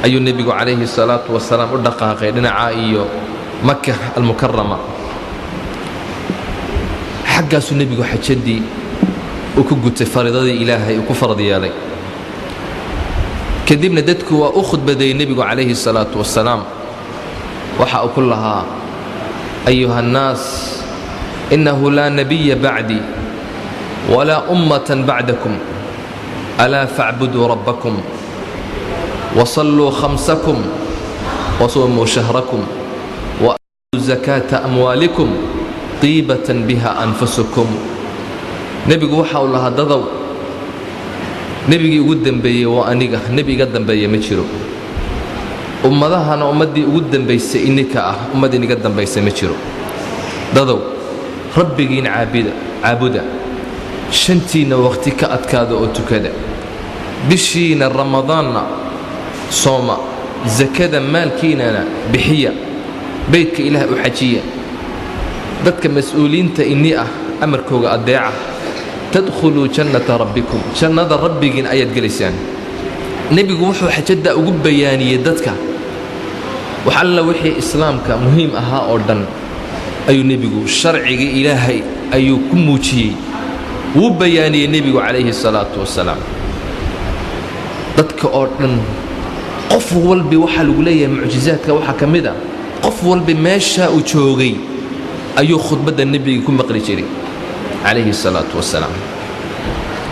ayuu nebigu calayhi salaatu wasalaam u dhaqaaqay dhinaca iyo maka almukarama. xaggaasuu nebigu xajadii uu ku gutay fariidadii ilaahay uu ku farad yeelay. kadibna dadku waa u khudbadeeyey nebigu calayhi salaatu wasalaam. waxa uu ku lahaa: ayuha annaas, innahu laa nabiya bacdii walaa ummatan bacdakum, alaa facbuduu rabbakum wasalluu khamsakum wasuumuu shahrakum waatuu zakaata amwaalikum tiibatan biha anfusukum. nebigu waxa uu lahaa: dadow, nebigii ugu dembeeyey waa aniga, nebi iga dambeeya ma jiro. ummadahana ummaddii ugu dambaysay ininka ah, ummad iniga dambaysa ma jiro. dadow, rabbigiin caabuda, shantiinna wakhti ka adkaada oo tukada, bishiina ramadaanna sooma, sakada maalkiinana bixiya, baydka ilaah u xajiya. dadka mas-uuliinta inni ah amarkooga adeeca, tadkhuluu jannata rabbikum, jannada rabbigiin ayaad gelaysaan. nebigu wuxuu xajadda ugu bayaaniyey dadka wax alla wixii islaamka muhiim ahaa oo dhan ayuu nebigu sharcigii ilaahay ayuu ku muujiyey, wuu bayaaniyey nebigu calayhi salaatu wasalaam. dadka oo dhan qof walbi waxaa lagu leeyahay mucjizaadka waxaa ka mid a qof walbi meeshaa uu joogay ayuu khudbadda nebiga ku maqli jiray calayhi salaatu wasalaam.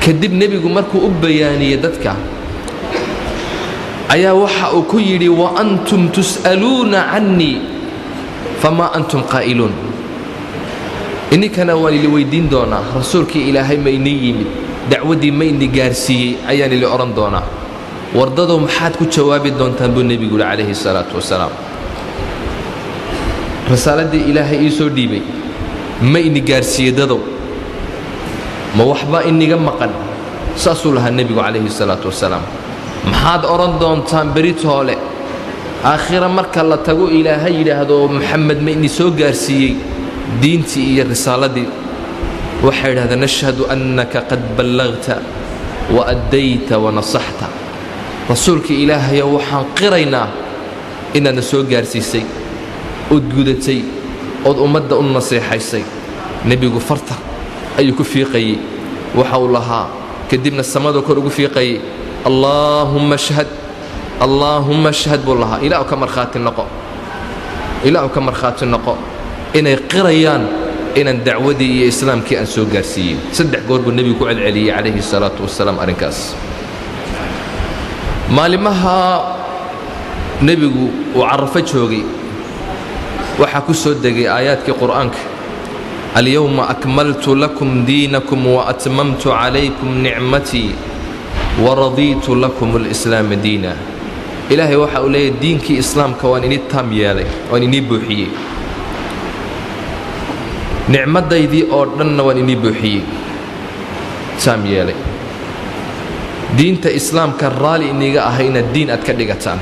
kadib nebigu markuu u bayaaniyey dadka ayaa waxa uu ku yidhi: wa antum tus'aluuna cannii famaa antum qaa'iluun. ininkana waan ili weyddiin doonaa, rasuulkii ilaahay ma inii yimid, dacwaddii ma ini gaarsiiyey ayaan ili odhan doonaa. wardadow maxaad ku jawaabi doontaan buu nebigu yidhi calayhi salaatu wasalaam. risaaladii ilaahay ii soo dhiibay ma ini gaarsiiyey dadow, ma waxbaa iniga maqan? saasuu lahaa nebigu calayhi salaatu wasalaam. maxaad odhan doontaan beritoole aakhira marka la tago ilaahay yidhaahdo maxamed ma ini soo gaarsiiyey diintii iyo risaaladii? waxay yidhahdeen: nashhadu annaka qad ballagta wa addayta wa nasaxta. rasuulkii ilaahayow waxaan qiraynaa inaadna soo gaarsiisay, ood gudatay, ood ummadda u naseexaysay. nebigu farta ayuu ku fiiqayey, waxa uu lahaa, kadibna samadoo kor ugu fiiqayey: allaahumma ashhad, allaahumma ashhad buu lahaa. ilaahu ka markhaati noqo, ilaahu ka markhaati noqo inay qirayaan inaan dacwadii iyo islaamkii aan soo gaarsiiyey. 3 goor buu nebigu ku celceliyey calayhi salaatu wasalaam arrinkaas. maalimaha nebigu uu carafo joogay waxaa ku soo degay aayaadkii qur'aanka: alyawma akmaltu lakum diinakum wa atmamtu calaykum nicmatii waradiitu lakum alislaama diina. ilaahay waxa uu leeyahay diinkii islaamka waan inii taam yeelay, waan inii buuxiyey, nicmadaydii oo dhanna waan inii buuxiyey, taam yeelay. diinta islaamka raalli iniga ahay inaad diin aad ka dhigataan.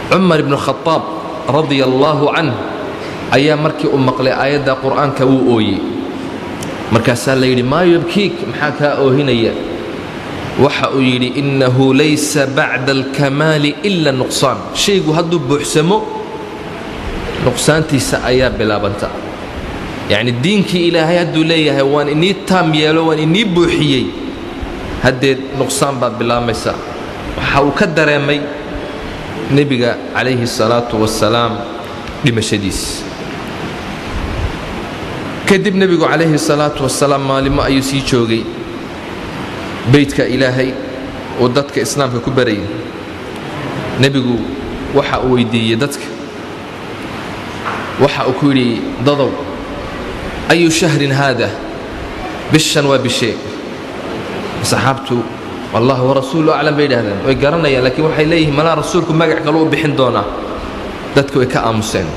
cumar ibnu khadaab radia allaahu canh ayaa markii uu maqlay aayadda qur'aanka wuu ooyey. markaasaa la yidhi: maa yubkiik, maxaa kaa oohinaya? waxa uu yidhi: innahu laysa bacda alkamaali ila nuqsaan. shaygu hadduu buuxsamo nuqsaantiisa ayaa bilaabanta. yacni diinkii ilaahay hadduu leeyahay waan inii taam yeelo, waan inii buuxiyey, haddeed nuqsaan baad bilaabaysa. waxa uu ka dareemay nebiga calayhi salaatu wasalaam dhimashadiis. kadib nebigu calayhi salaatu wasalaam maalimo ayuu sii joogay beydka ilaahay oo dadka islaamka ku barayay. nebigu waxa uu weydiiyey dadka, waxa uu ku yidhi: dadow, ayu shahrin haada? bishan waa bishee? saxaabtu wallahu warasuulu aclam bay yidhahdeen, way garanayaan, laakiin waxay leeyihiin malaa rasuulku magac kale u bixin doonaa. dadku way ka aamuseen.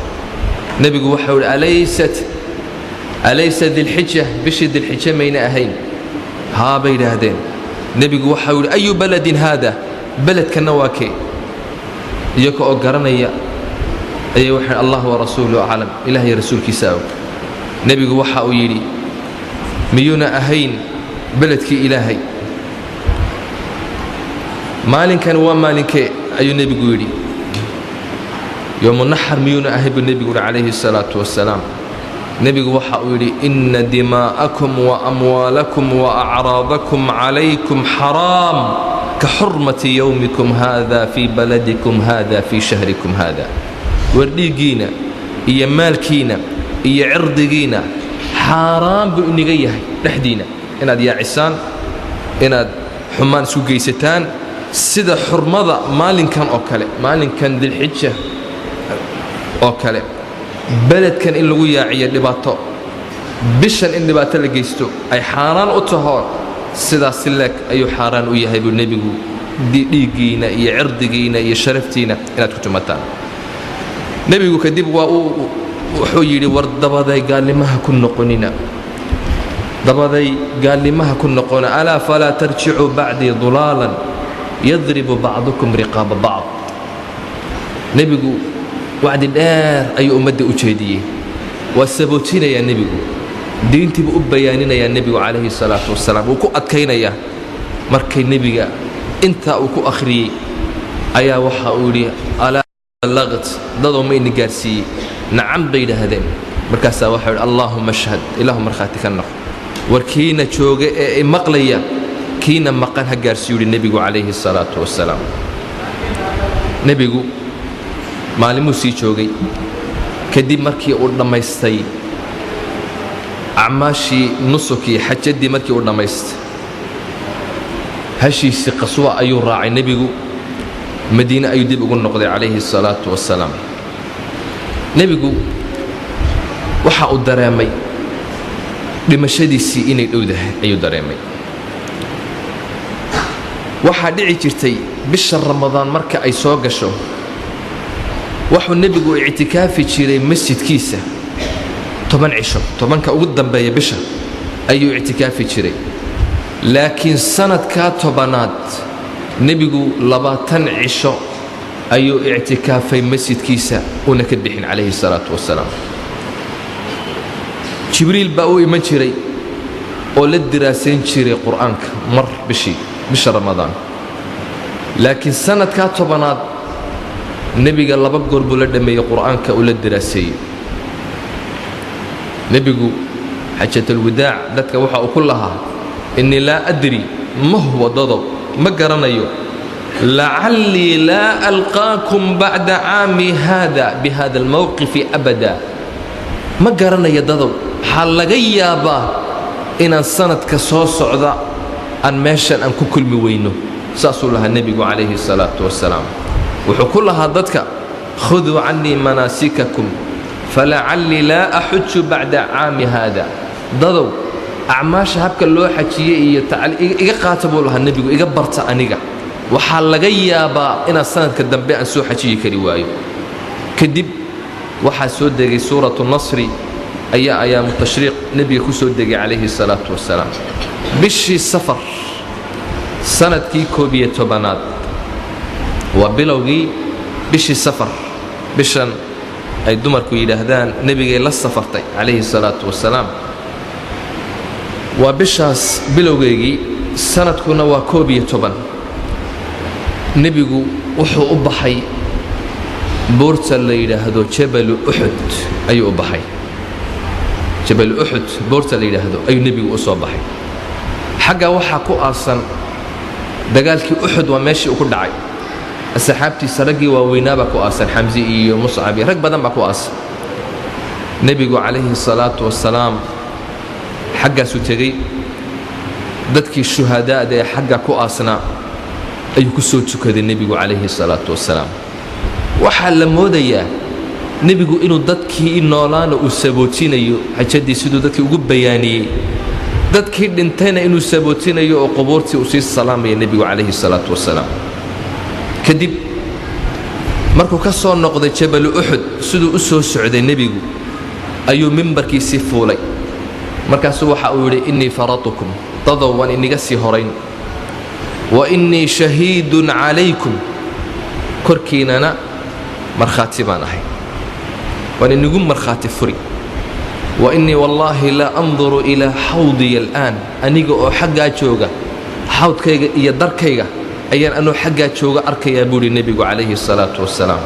nebigu waxau yidhi: alaysa dilxija, bishii dilxija mayna ahayn? haa bay yidhaahdeen. nebigu waxau yidhi: ayu baladin haada? beledkanna waa kee? iyaga oo garanaya ayay waxay allah warasuulu aclam, ilaah iyo rasuulkiisa og. nebigu waxa uu yidhi: miyuuna ahayn beledkii ilaahay? maalinkan waa maalinkee ayuu nebigu yidhi yowmu naxar miyuuna ahay buu nebigu yidhi calayhi salaatu wasalaam nebigu waxa uu yidhi inna dimaa'akum wa amwaalakum wa acraadakum calaykum xaraam ka xurmati yowmikum haada fii baladikum haada fii shahrikum haada war dhiiggiina iyo maalkiina iyo cirdigiina xaaraan buu iniga yahay dhexdiina inaad yaacisaan inaad xumaan isu geysataan sida xurmada maalinkan oo kale maalinkan dilxija oo kale beledkan in lagu yaaciyo dhibaato bishan in dhibaato la geysto ay xaaraan u taho sidaas si leeg ayuu xaaraan u yahay buu nebigu dhiiggiina iyo cirdigiina iyo sharaftiina inaad ku tumataan nebigu kadib wuxuu yidhi war dabaday gaalnimaha ku noqonina dabaday gaalnimaha ku noqona alaa falaa tarjicuu bacdii dulaalan yadribu bacdukum riqaaba bacd nebigu wacdi dheer ayuu ummadda u jeediyey waa sabootinayaa nebigu diintiibuu u bayaaninayaa nebigu calayhi salaatu wasalaam wuu ku adkaynayaa markay nebiga intaa uu ku akhriyey ayaa waxa uu yidhi alaa ballaqt dadoo ma ini gaarsiiyey nacam bay yidhaahdeen markaasaa waxaa yidhi allaahuma ashhad ilaahu markhaati ka noq war kiina jooga ee maqlaya kiina maqan ha gaarsiiyu yidhi nebigu calayhi salaatu wasalaam nebigu maalimuu sii joogay kadib markii uu dhammaystay acmaashii nusukii xajaddii markii uu dhammaystay hashiisii qaswa ayuu raacay nebigu madiine ayuu dib ugu noqday calayhi salaatu wasalaam nebigu waxa uu dareemay dhimashadiisii inay dhowdahay ayuu dareemay waxaa dhici jirtay bisha ramadaan marka ay soo gasho wuxuu nebigu ictikaafi jiray masjidkiisa 10 cisho 10ka ugu dambeeya bisha ayuu ictikaafi jiray laakiin sanadkaa 10aad nebigu 20 cisho ayuu ictikaafay masjidkiisa una ka bixin calayhi salaatu wasalaam jibriil baa u iman jiray oo la diraasayn jiray qur'aanka mar bisha ramadaan laakiin sanadkaa 10aad nebiga 2 goor buu la dhammeeyey qur'aanka uu la diraaseeyey nebigu xajatalwadaac dadka waxa uu ku lahaa innii laa adri ma huwa dadow ma garanayo lacallii laa alqaakum bacda caami haada bihada almowqifi abada ma garanayo dadow waxaa laga yaabaa inaan sanadka soo socda aan meeshan aan ku kulmi weyno saasuu lahaa nebigu calayhi salaatu wasalaam wuxuu ku lahaa dadka khuduu cannii manaasikakum falacallii laa axuju bacda caami haada dadow acmaasha habka loo xajiyey iyo iga qaata buu lahaa nebigu iga barta aniga waxaa laga yaabaa inaan sanadka dambe aan soo xajiyi kari waayo kadib waxaa soo degay suuratu nasri ayaa ayaamu tashriiq nebiga ku soo degay calayhi salaatu wasalaam bishii safar sanadkii 11aad waa bilowgii bishii safar bishan ay dumarku yidhaahdaan nebigay la safartay calayhi salaatu wasalaam waa bishaas bilowgeygii sanadkuna waa 11 nebigu wuxuu u baxay buurta la yidhaahdo jabalu uxud ayuu u baxay jabalu uxud buurta la yidhaahdo ayuu nebigu u soo baxay xaggaa waxaa ku aasan dagaalkii uxud waa meeshii uu ku dhacay asxaabtiisa raggii waaweynaabaa ku aasan xamsi iyo muscab iyo rag badan baa ku aasan nebigu calayhi salaatu wasalaam xaggaasuu tegey dadkii shuhadaada ee xagga ku aasnaa ayuu ku soo tukaday nebigu calayhi salaatu wasalaam waxaa la moodayaa nebigu inuu dadkii noolaana uu sabootinayo xajaddii siduu dadkii ugu bayaaniyey dadkii dhintayna inuu sabootinayo oo qubuurtii uu sii salaamaya nebigu calayhi salaatu wasalaam kadib markuu ka soo noqday jabalu uxud siduu u soo socday nebigu ayuu mimbarkiisii fuulay markaasuu waxa uu yidhi innii faratukum dadow waan iniga sii horayn wa innii shahiidun calaykum korkiinana markhaati baan ahay waan inigu markhaati furi wa innii wallaahi laa anduru ilaa xawdiya al'aan aniga oo xaggaa jooga xawdkayga iyo darkayga ayaan anuu xaggaa jooga arkayaa buuhi nebigu calayhi salaatu wasalaam